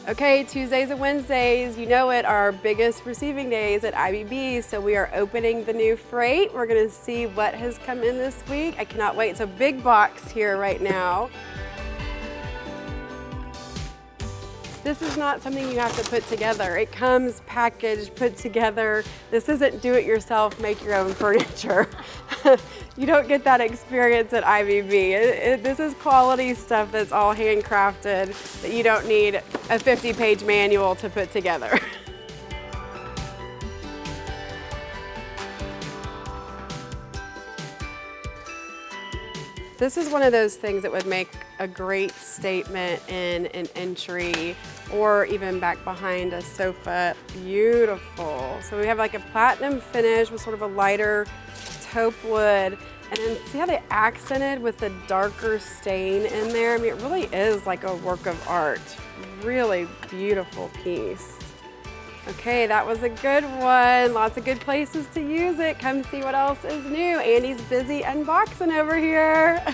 Okay, Tuesdays and Wednesdays, you know it, are our biggest receiving days at IBB, so we are opening the new freight. We're gonna see what has come in this week. I cannot wait. So big box here right now. This is not something you have to put together. It comes packaged, put together. This isn't do-it-yourself, make your own furniture. You don't get that experience at IBB. This is quality stuff that's all handcrafted, that you don't need a 50-page manual to put together. This is one of those things that would make a great statement in an entry or even back behind a sofa. Beautiful. So we have like a platinum finish with sort of a lighter taupe wood. And then see how they accented with the darker stain in there? I mean, it really is like a work of art. Really beautiful piece. Okay, that was a good one. Lots of good places to use it. Come see what else is new. Andy's busy unboxing over here.